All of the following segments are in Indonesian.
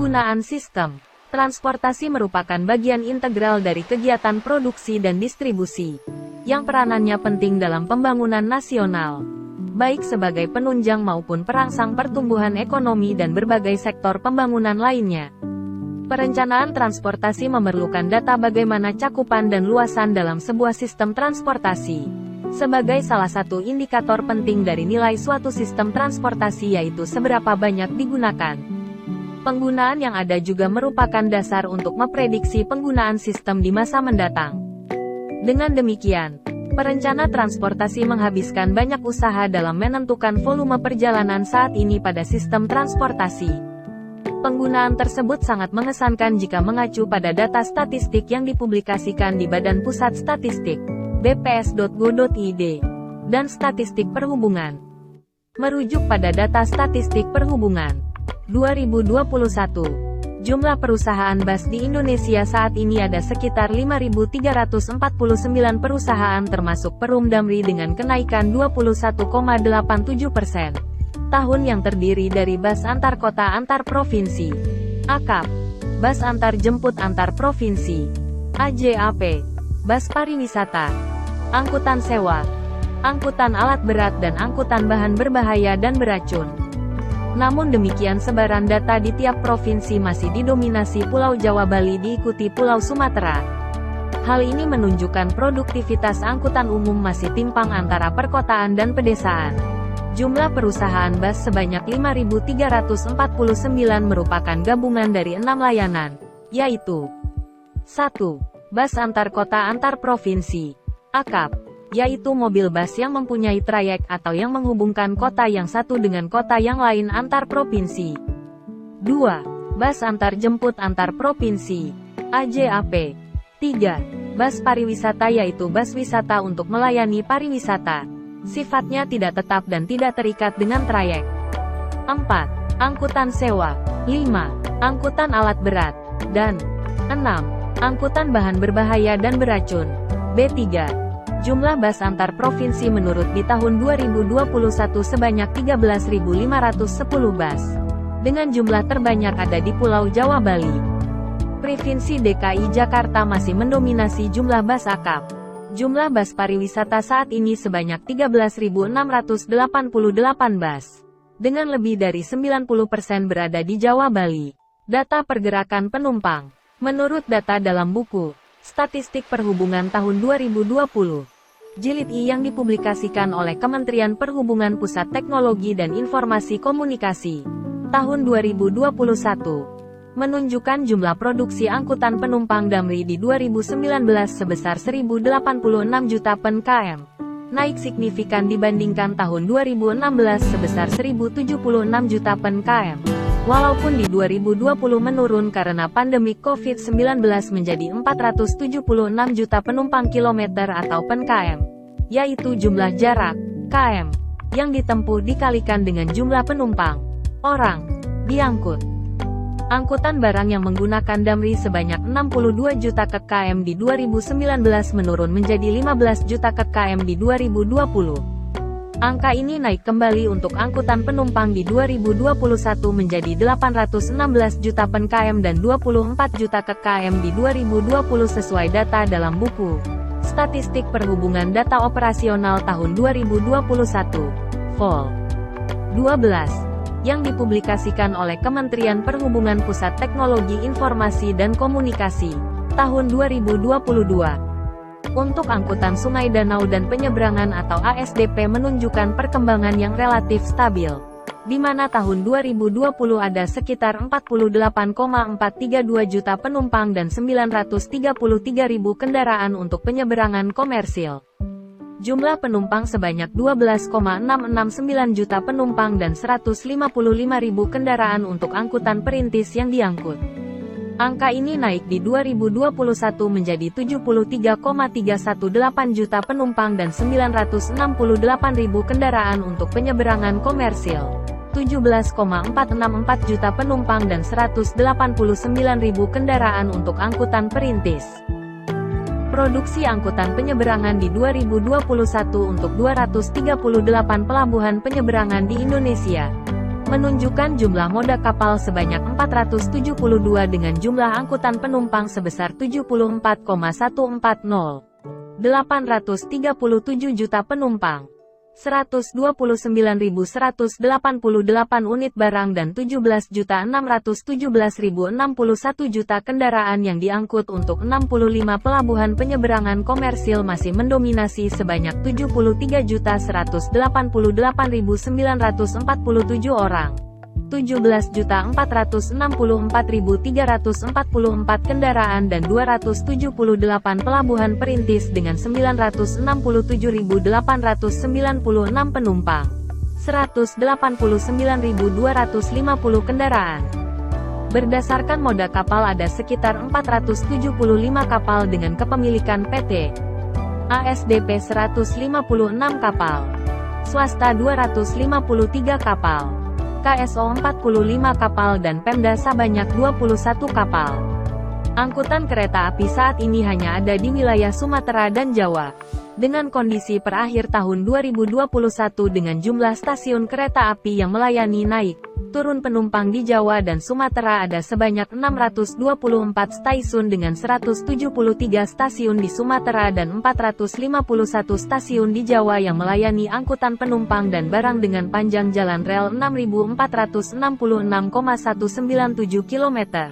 Penggunaan sistem transportasi merupakan bagian integral dari kegiatan produksi dan distribusi, yang peranannya penting dalam pembangunan nasional, baik sebagai penunjang maupun perangsang pertumbuhan ekonomi dan berbagai sektor pembangunan lainnya. Perencanaan transportasi memerlukan data bagaimana cakupan dan luasan dalam sebuah sistem transportasi, sebagai salah satu indikator penting dari nilai suatu sistem transportasi yaitu seberapa banyak digunakan. Penggunaan yang ada juga merupakan dasar untuk memprediksi penggunaan sistem di masa mendatang. Dengan demikian, perencana transportasi menghabiskan banyak usaha dalam menentukan volume perjalanan saat ini pada sistem transportasi. Penggunaan tersebut sangat mengesankan jika mengacu pada data statistik yang dipublikasikan di Badan Pusat Statistik, bps.go.id, dan Statistik Perhubungan. Merujuk pada data Statistik Perhubungan 2021, jumlah perusahaan bus di Indonesia saat ini ada sekitar 5.349 perusahaan termasuk Perum Damri dengan kenaikan 21,87%. Tahun yang terdiri dari bus antar kota antar provinsi, AKAP, bus antar jemput antar provinsi, AJAP, bus pariwisata, angkutan sewa, angkutan alat berat dan angkutan bahan berbahaya dan beracun. Namun demikian sebaran data di tiap provinsi masih didominasi Pulau Jawa, Bali diikuti Pulau Sumatera. Hal ini menunjukkan produktivitas angkutan umum masih timpang antara perkotaan dan pedesaan. Jumlah perusahaan bus sebanyak 5.349 merupakan gabungan dari 6 layanan, yaitu 1. Bus antar kota antar provinsi, AKAP, yaitu mobil bus yang mempunyai trayek atau yang menghubungkan kota yang satu dengan kota yang lain antar provinsi. 2. Bus antar jemput antar provinsi, AJAP. 3. Bus pariwisata yaitu bus wisata untuk melayani pariwisata. Sifatnya tidak tetap dan tidak terikat dengan trayek. 4. Angkutan sewa. 5. Angkutan alat berat. Dan 6. Angkutan bahan berbahaya dan beracun. B3. Jumlah bus antar provinsi menurut di tahun 2021 sebanyak 13.510 bus. Dengan jumlah terbanyak ada di Pulau Jawa, Bali. Provinsi DKI Jakarta masih mendominasi jumlah bus AKAP. Jumlah bus pariwisata saat ini sebanyak 13.688 bus. Dengan lebih dari 90% berada di Jawa, Bali. Data pergerakan penumpang. Menurut data dalam buku Statistik Perhubungan tahun 2020, Jilid I yang dipublikasikan oleh Kementerian Perhubungan Pusat Teknologi dan Informasi Komunikasi, tahun 2021, menunjukkan jumlah produksi angkutan penumpang Damri di 2019 sebesar 1.086 juta pen km, naik signifikan dibandingkan tahun 2016 sebesar 1.076 juta pen km. Walaupun di 2020 menurun karena pandemi COVID-19 menjadi 476 juta penumpang kilometer atau pen km, yaitu jumlah jarak, km, yang ditempuh dikalikan dengan jumlah penumpang, orang, diangkut. Angkutan barang yang menggunakan Damri sebanyak 62 juta km di 2019 menurun menjadi 15 juta km di 2020. Angka ini naik kembali untuk angkutan penumpang di 2021 menjadi 816 juta pen km dan 24 juta km di 2020 sesuai data dalam buku Statistik Perhubungan Data Operasional tahun 2021, Vol. 12, yang dipublikasikan oleh Kementerian Perhubungan Pusat Teknologi Informasi dan Komunikasi, tahun 2022. Untuk angkutan sungai danau dan penyeberangan atau ASDP menunjukkan perkembangan yang relatif stabil, di mana tahun 2020 ada sekitar 48,432 juta penumpang dan 933.000 kendaraan untuk penyeberangan komersil. Jumlah penumpang sebanyak 12,669 juta penumpang dan 155.000 kendaraan untuk angkutan perintis yang diangkut. Angka ini naik di 2021 menjadi 73,318 juta penumpang dan 968.000 kendaraan untuk penyeberangan komersil, 17,464 juta penumpang dan 189.000 kendaraan untuk angkutan perintis. Produksi angkutan penyeberangan di 2021 untuk 238 pelabuhan penyeberangan di Indonesia, menunjukkan jumlah moda kapal sebanyak 472 dengan jumlah angkutan penumpang sebesar 74,140. 837 juta penumpang. 129.188 unit barang dan 17.617.061 juta kendaraan yang diangkut untuk 65 pelabuhan penyeberangan komersil masih mendominasi sebanyak 73.188.947 orang. 17.464.344 kendaraan dan 278 pelabuhan perintis dengan 967.896 penumpang. 189.250 kendaraan. Berdasarkan moda kapal ada sekitar 475 kapal dengan kepemilikan PT ASDP 156 kapal, swasta 253 kapal, KSO 45 kapal dan Pemda sebanyak 21 kapal. Angkutan kereta api saat ini hanya ada di wilayah Sumatera dan Jawa. Dengan kondisi per akhir tahun 2021 dengan jumlah stasiun kereta api yang melayani naik, turun penumpang di Jawa dan Sumatera ada sebanyak 624 stasiun dengan 173 stasiun di Sumatera dan 451 stasiun di Jawa yang melayani angkutan penumpang dan barang dengan panjang jalan rel 6.466,197 km.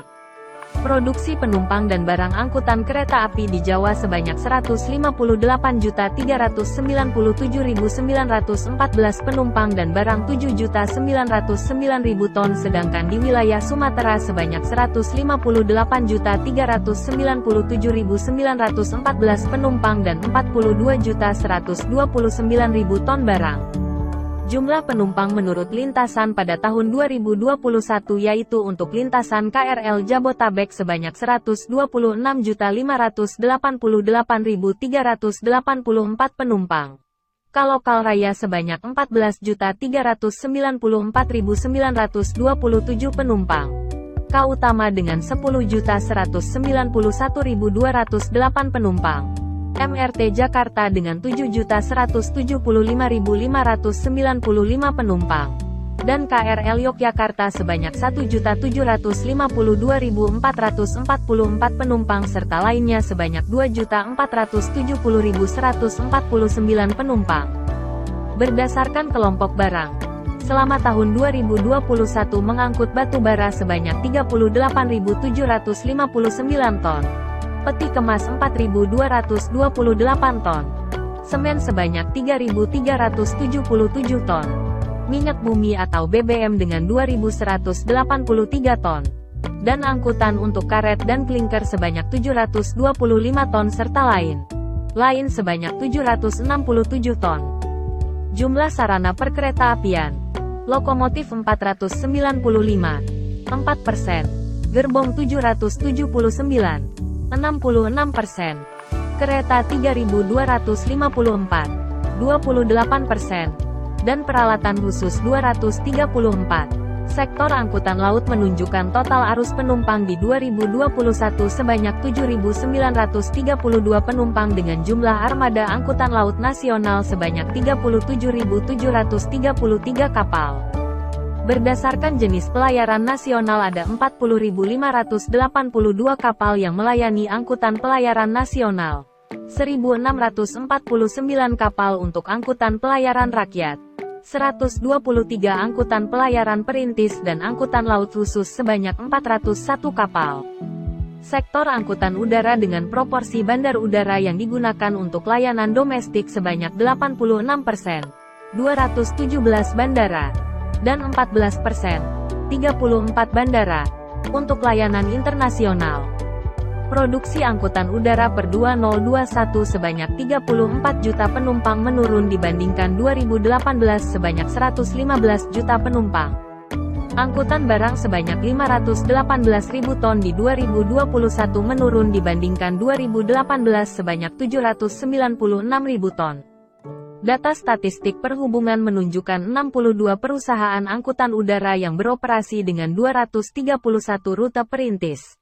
Produksi penumpang dan barang angkutan kereta api di Jawa sebanyak 158.397.914 penumpang dan barang 7.909.000 ton, sedangkan di wilayah Sumatera sebanyak 158.397.914 penumpang dan 42.129.000 ton barang. Jumlah penumpang menurut lintasan pada tahun 2021 yaitu untuk lintasan KRL Jabotabek sebanyak 126.588.384 penumpang. Kalokal Raya sebanyak 14.394.927 penumpang. K-Utama dengan 10.191.208 penumpang. MRT Jakarta dengan 7.175.595 penumpang. Dan KRL Yogyakarta sebanyak 1.752.444 penumpang serta lainnya sebanyak 2.470.149 penumpang. Berdasarkan kelompok barang, selama tahun 2021 mengangkut batu bara sebanyak 38.759 ton. Peti kemas 4.228 ton, semen sebanyak 3.377 ton, minyak bumi atau BBM dengan 2.183 ton, dan angkutan untuk karet dan klinker sebanyak 725 ton serta lain sebanyak 767 ton. Jumlah sarana perkeretaapian, lokomotif 495, 4%, gerbong 779, 66%, kereta 3.254, 28%, dan peralatan khusus 234. Sektor angkutan laut menunjukkan total arus penumpang di 2021 sebanyak 7.932 penumpang dengan jumlah armada angkutan laut nasional sebanyak 37.733 kapal. Berdasarkan jenis pelayaran nasional ada 40.582 kapal yang melayani angkutan pelayaran nasional, 1.649 kapal untuk angkutan pelayaran rakyat, 123 angkutan pelayaran perintis dan angkutan laut khusus sebanyak 401 kapal. Sektor angkutan udara dengan proporsi bandar udara yang digunakan untuk layanan domestik sebanyak 86%, 217 bandara, dan 14%, 34 bandara, untuk layanan internasional. Produksi angkutan udara per 2021 sebanyak 34 juta penumpang menurun dibandingkan 2018 sebanyak 115 juta penumpang. Angkutan barang sebanyak 518.000 ton di 2021 menurun dibandingkan 2018 sebanyak 796.000 ton. Data statistik perhubungan menunjukkan 62 perusahaan angkutan udara yang beroperasi dengan 231 rute perintis.